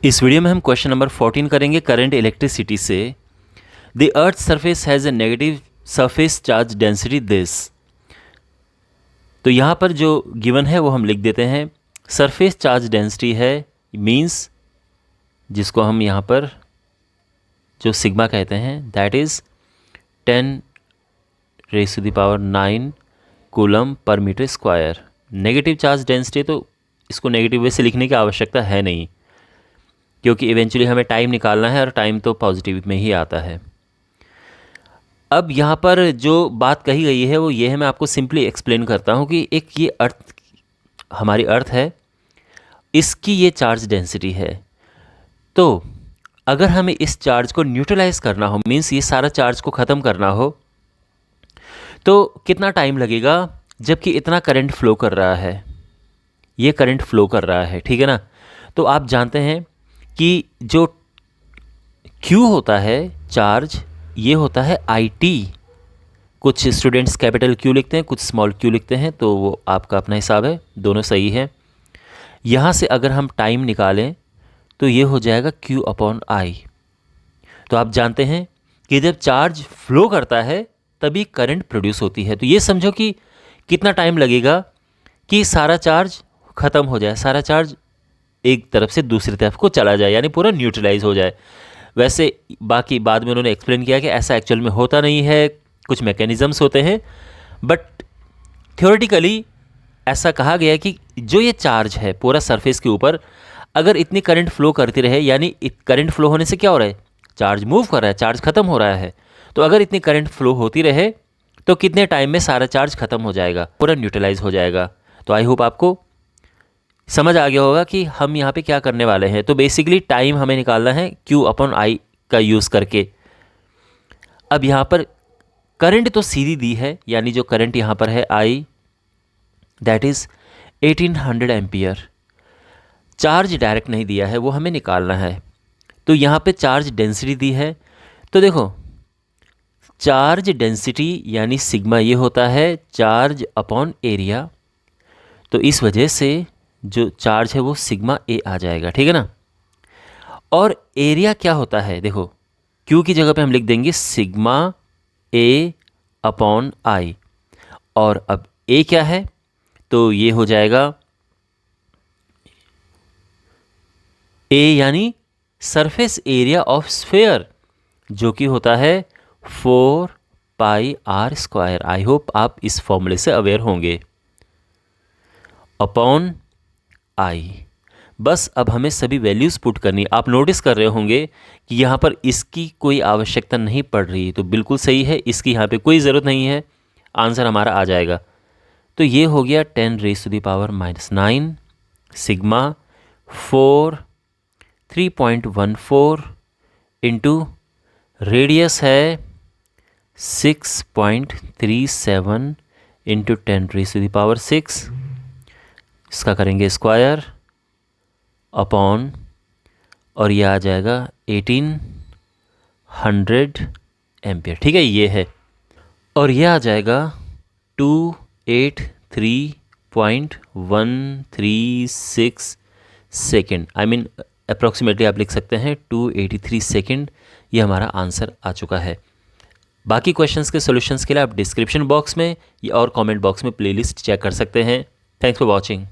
इस वीडियो में हम क्वेश्चन नंबर 14 करेंगे करंट इलेक्ट्रिसिटी से। The earth surface has a negative surface charge density this. तो यहाँ पर जो गिवन है वो हम लिख देते हैं। सरफेस चार्ज डेंसिटी है मींस जिसको हम यहाँ पर जो सिग्मा कहते हैं that is 10⁻⁹ coulomb per metre square. Negative charge density तो इसको नेगेटिव वे से लिखने की आवश्यकता है नहीं, क्योंकि इवेंचुअली हमें टाइम निकालना है और टाइम तो पॉजिटिव में ही आता है। अब यहाँ पर जो बात कही गई है वो ये है, मैं आपको सिंपली एक्सप्लेन करता हूँ कि एक ये अर्थ हमारी अर्थ है, इसकी ये चार्ज डेंसिटी है। तो अगर हमें इस चार्ज को न्यूट्रलाइज करना हो, मीन्स ये सारा चार्ज को ख़त्म करना हो, तो कितना टाइम लगेगा, जबकि इतना करंट फ्लो कर रहा है, ये करंट फ्लो कर रहा है, ठीक है ना। तो आप जानते हैं कि जो Q होता है चार्ज, ये होता है IT। कुछ स्टूडेंट्स कैपिटल Q लिखते हैं, कुछ स्मॉल q लिखते हैं, तो वो आपका अपना हिसाब है, दोनों सही है। यहाँ से अगर हम टाइम निकालें तो ये हो जाएगा Q/I। तो आप जानते हैं कि जब चार्ज फ्लो करता है तभी करंट प्रोड्यूस होती है। तो ये समझो कि कितना टाइम लगेगा कि सारा चार्ज ख़त्म हो जाए, सारा चार्ज एक तरफ से दूसरी तरफ को चला जाए, यानी पूरा न्यूट्रलाइज हो जाए। वैसे बाकी बाद में उन्होंने एक्सप्लेन किया कि ऐसा एक्चुअल में होता नहीं है, कुछ मैकेनिज़म्स होते हैं, बट थ्योरेटिकली ऐसा कहा गया कि जो ये चार्ज है पूरा सरफेस के ऊपर, अगर इतनी करंट फ्लो करती रहे, यानी करंट फ्लो होने से क्या हो रहा है, चार्ज मूव कर रहा है, चार्ज ख़त्म हो रहा है। तो अगर इतनी करंट फ्लो होती रहे तो कितने टाइम में सारा चार्ज ख़त्म हो जाएगा, पूरा न्यूट्रलाइज हो जाएगा। तो आई होप आपको समझ आ गया होगा कि हम यहाँ पे क्या करने वाले हैं। तो बेसिकली टाइम हमें निकालना है Q/I का यूज़ करके। अब यहाँ पर करंट तो सीधी दी है, यानी जो करंट यहाँ पर है I that is 1800 ampere. Charge direct नहीं दिया है, वो हमें निकालना है। तो यहाँ पे चार्ज डेंसिटी दी है। तो देखो चार्ज डेंसिटी यानी सिग्मा ये होता है चार्ज अपॉन एरिया। तो इस वजह से जो चार्ज है वो सिग्मा A आ जाएगा, ठीक है ना। और एरिया क्या होता है, देखो Q की जगह पे हम लिख देंगे सिग्मा A/I। और अब A क्या है, तो ये हो जाएगा A यानी सरफेस एरिया ऑफ स्फेयर, जो कि होता है 4πr²। आई होप आप इस फॉर्मूले से अवेयर होंगे, अपॉन I। बस अब हमें सभी वैल्यूज़ पुट करनी। आप नोटिस कर रहे होंगे कि यहाँ पर इसकी कोई आवश्यकता नहीं पड़ रही, तो बिल्कुल सही है, इसकी यहाँ पे कोई ज़रूरत नहीं है, आंसर हमारा आ जाएगा। तो ये हो गया 10⁻⁹ सिग्मा 3.14 इंटू रेडियस है 6.37 इंटू 10⁶, इसका करेंगे स्क्वायर अपॉन, और ये आ जाएगा 1800 एम्पियर, ठीक है, ये है। और ये आ जाएगा 283.136 सेकेंड। आई मीन अप्रॉक्सीमेटली आप लिख सकते हैं 283 सेकेंड। ये हमारा आंसर आ चुका है। बाकी क्वेश्चंस के सॉल्यूशंस के लिए आप डिस्क्रिप्शन बॉक्स में या और कमेंट बॉक्स में प्लेलिस्ट चेक कर सकते हैं। Thanks for watching.